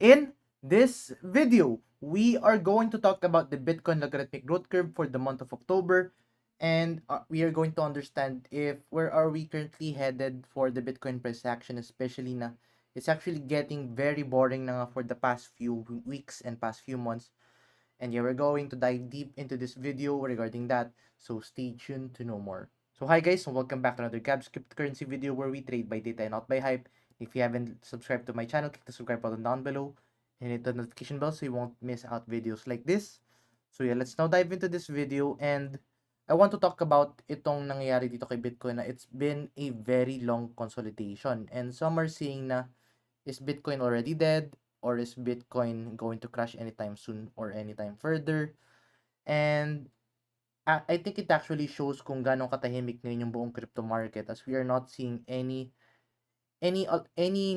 In this video, we are going to talk about the Bitcoin logarithmic growth curve for the month of October, and we are going to understand if where are we currently headed for the Bitcoin price action, especially na it's actually getting very boring na for the past few weeks and past few months. And yeah, we're going to dive deep into this video regarding that, so stay tuned to know more. So hi guys, and welcome back to another Gab's cryptocurrency video where we trade by data and not by hype. If you haven't subscribed to my channel, click the subscribe button down below and hit the notification bell so you won't miss out videos like this. So yeah, let's now dive into this video, and I want to talk about itong nangyayari dito kay Bitcoin na it's been a very long consolidation, and some are saying na is Bitcoin already dead, or is Bitcoin going to crash anytime soon or anytime further? And I think it actually shows kung gaano katahimik ngayon yung buong crypto market, as we are not seeing any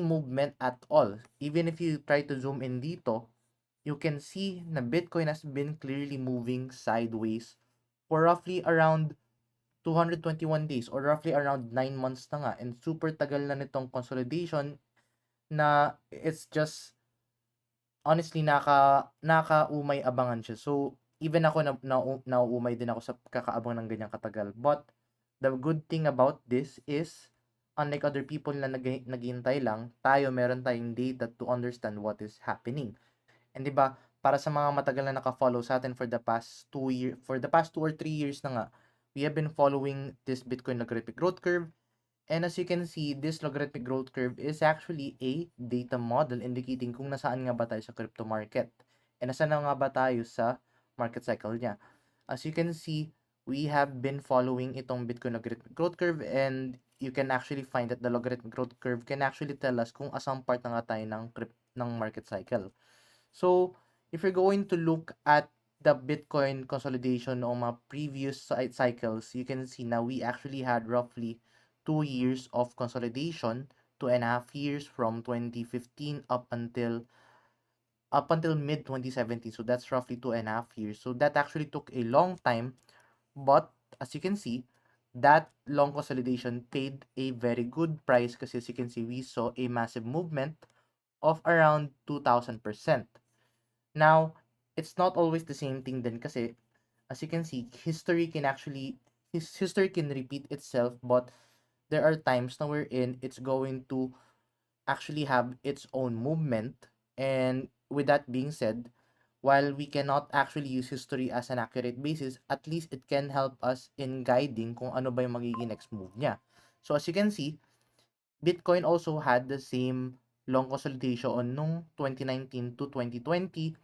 movement at all. Even if you try to zoom in dito, you can see na Bitcoin has been clearly moving sideways for roughly around 221 days, or roughly around 9 months na nga, and super tagal na nitong consolidation na it's just honestly nakaumay abangan siya. So even ako nauumay din ako sa kakaabang ng ganyang katagal. But the good thing about this is, unlike other people na naghihintay lang, meron tayong data to understand what is happening. And 'di ba, para sa mga matagal na naka-follow sa atin for the past 2 or 3 years na nga, we have been following this Bitcoin logarithmic growth curve. And as you can see, this logarithmic growth curve is actually a data model indicating kung nasaan nga ba tayo sa crypto market. And nasaan na nga ba tayo sa market cycle niya. As you can see, we have been following itong Bitcoin logarithmic growth curve, and you can actually find that the logarithmic growth curve can actually tell us kung asang part na nga tayo ng market cycle. So, if you're going to look at the Bitcoin consolidation on mga previous cycles, you can see now we actually had roughly 2 years of consolidation, 2.5 years from 2015 up until mid 2017. So that's roughly 2.5 years. So that actually took a long time, but as you can see, that long consolidation paid a very good price because as you can see, we saw a massive movement of around 2,000%. Now, it's not always the same thing then kasi as you can see, history can repeat itself, but there are times na wherein it's going to actually have its own movement. And with that being said, while we cannot actually use history as an accurate basis, at least it can help us in guiding kung ano ba yung magiging next move niya. So as you can see, Bitcoin also had the same long consolidation nung 2019 to 2020.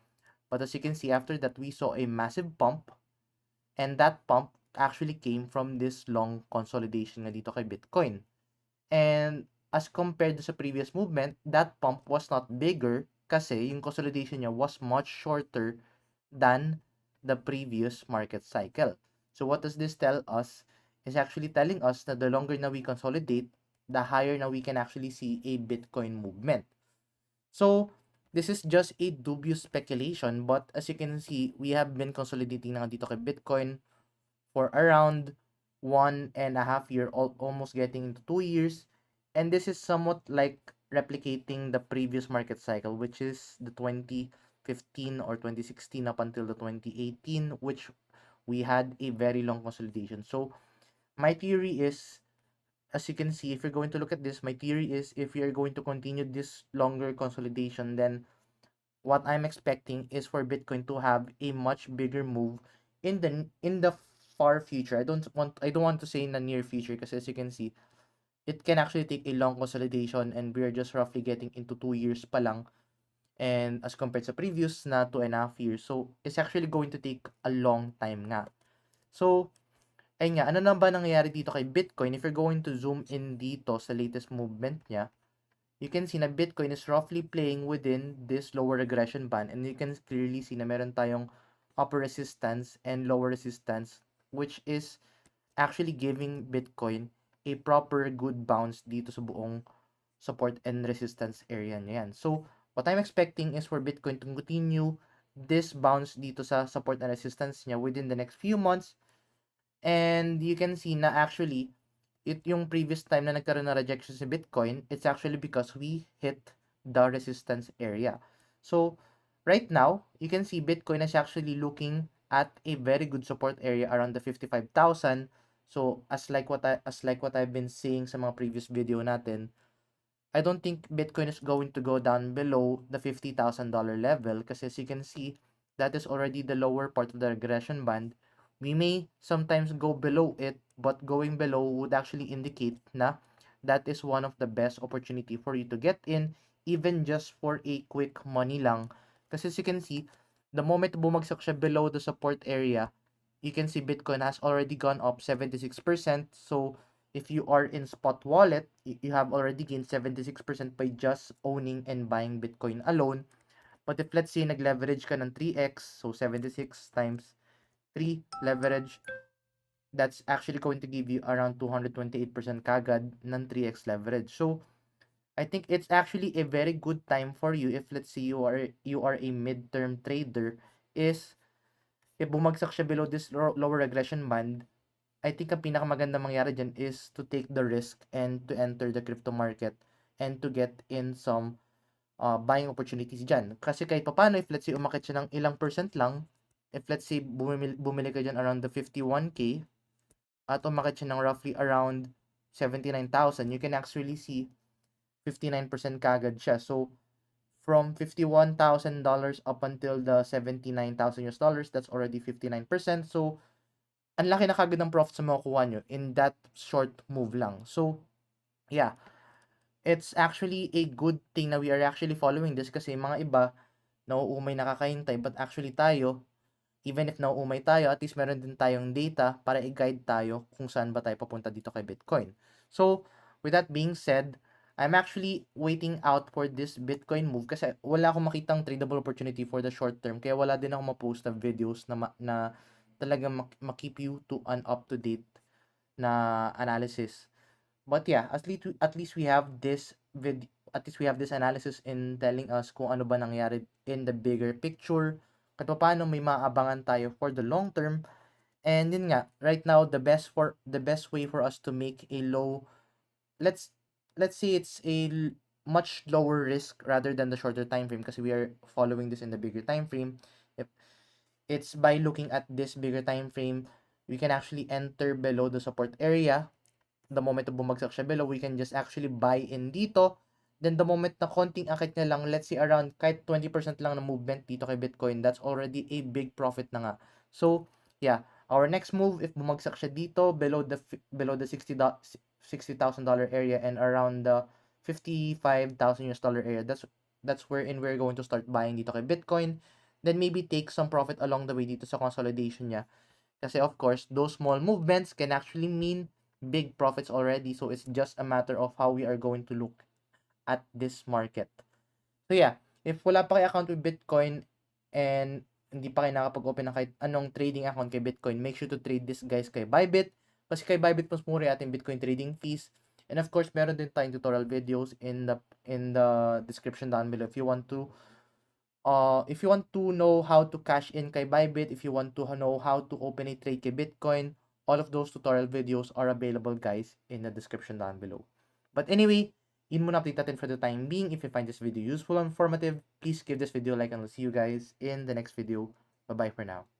But as you can see, after that, we saw a massive pump, and that pump actually came from this long consolidation nga dito kay Bitcoin. And as compared to sa previous movement, that pump was not bigger kasi yung consolidation niya was much shorter than the previous market cycle. So what does this tell us? Is actually telling us that the longer na we consolidate, the higher na we can actually see a Bitcoin movement. So, this is just a dubious speculation, but as you can see, we have been consolidating na dito kay Bitcoin for around 1.5 years, almost getting into 2 years. And this is somewhat like replicating the previous market cycle, which is the 2015 or 2016 up until the 2018, which we had a very long consolidation. So, my theory is, as you can see, if you're going to look at this, my theory is if you're going to continue this longer consolidation, then what I'm expecting is for Bitcoin to have a much bigger move in the far future. I don't want to say in the near future because as you can see, it can actually take a long consolidation, and we're just roughly getting into 2 years pa lang, and as compared sa previous na 2.5 years. So it's actually going to take a long time nga. So ayun nga, ano na ba nangyayari dito kay Bitcoin? If you're going to zoom in dito sa latest movement niya, you can see na Bitcoin is roughly playing within this lower regression band, and you can clearly see na meron tayong upper resistance and lower resistance, which is actually giving Bitcoin a proper good bounce dito sa buong support and resistance area niya yan. So, what I'm expecting is for Bitcoin to continue this bounce dito sa support and resistance niya within the next few months. And you can see na actually, yung previous time na nagkaroon ng rejection si Bitcoin, it's actually because we hit the resistance area. So right now, you can see Bitcoin is actually looking at a very good support area around the 55,000. So as like what I've been saying sa mga previous video natin, I don't think Bitcoin is going to go down below the $50,000 level because as you can see, that is already the lower part of the regression band. We may sometimes go below it, but going below would actually indicate na that is one of the best opportunity for you to get in, even just for a quick money lang. Kasi as you can see, the moment bumagsak siya below the support area, you can see Bitcoin has already gone up 76%. So if you are in spot wallet, you have already gained 76% by just owning and buying Bitcoin alone. But if let's say nag-leverage ka ng 3x, so 76 times 3 leverage, that's actually going to give you around 228% kagad ng 3x leverage. So I think it's actually a very good time for you if let's say you are a midterm trader, is if bumagsak siya below this lower regression band, I think ang pinakamagandang mangyari diyan is to take the risk and to enter the crypto market and to get in some buying opportunities diyan. Kasi kahit papaano, if let's say umakit siya ng ilang percent lang, if let's say bumili ka diyan around the 51K at umakit siya ng roughly around 79,000, you can actually see 59% kagad siya. So from $51,000 up until the $79,000 US, that's already 59%. So ang laki na kagad ng profit sa makukuha nyo in that short move lang. So, yeah, it's actually a good thing na we are actually following this kasi mga iba, nauumay nakakahintay, but actually tayo, even if nauumay tayo, at least meron din tayong data para i-guide tayo kung saan ba tayo papunta dito kay Bitcoin. So, with that being said, I'm actually waiting out for this Bitcoin move kasi wala akong makitang tradable opportunity for the short term. Kaya wala din ako ma-post na videos na talagang ma-keep you to an up-to-date na analysis. But yeah, at least we have this at least we have this analysis in telling us kung ano ba nangyari in the bigger picture, kahit paano may maabangan tayo for the long term. And yun nga, right now the best way for us to make a low, let's let's say it's a much lower risk rather than the shorter time frame kasi we are following this in the bigger time frame. If it's by looking at this bigger time frame, we can actually enter below the support area. The moment na bumagsak siya below, we can just actually buy in dito. Then the moment na konting akit niya lang, let's say around kahit 20% lang ng movement dito kay Bitcoin, that's already a big profit na nga. So, yeah, our next move, if bumagsak siya dito below the $60,000 area and around the $55,000 area, that's wherein we're going to start buying dito kay Bitcoin. Then maybe take some profit along the way dito sa consolidation niya. Kasi of course, those small movements can actually mean big profits already. So it's just a matter of how we are going to look at this market. So yeah, if wala pa kayo account with Bitcoin and hindi pa kayo nakapag-open ng kahit anong trading account kay Bitcoin, make sure to trade this guys kay BYBIT. Kasi kay BYBIT mas mura yung ating Bitcoin trading fees. And of course, meron din tayong tutorial videos in the description down below if you want to know how to cash in kay Bybit, if you want to know how to open a trade kay Bitcoin, all of those tutorial videos are available guys in the description down below. But anyway, yun muna update natin for the time being. If you find this video useful and informative, please give this video a like and I'll see you guys in the next video. Bye-bye for now.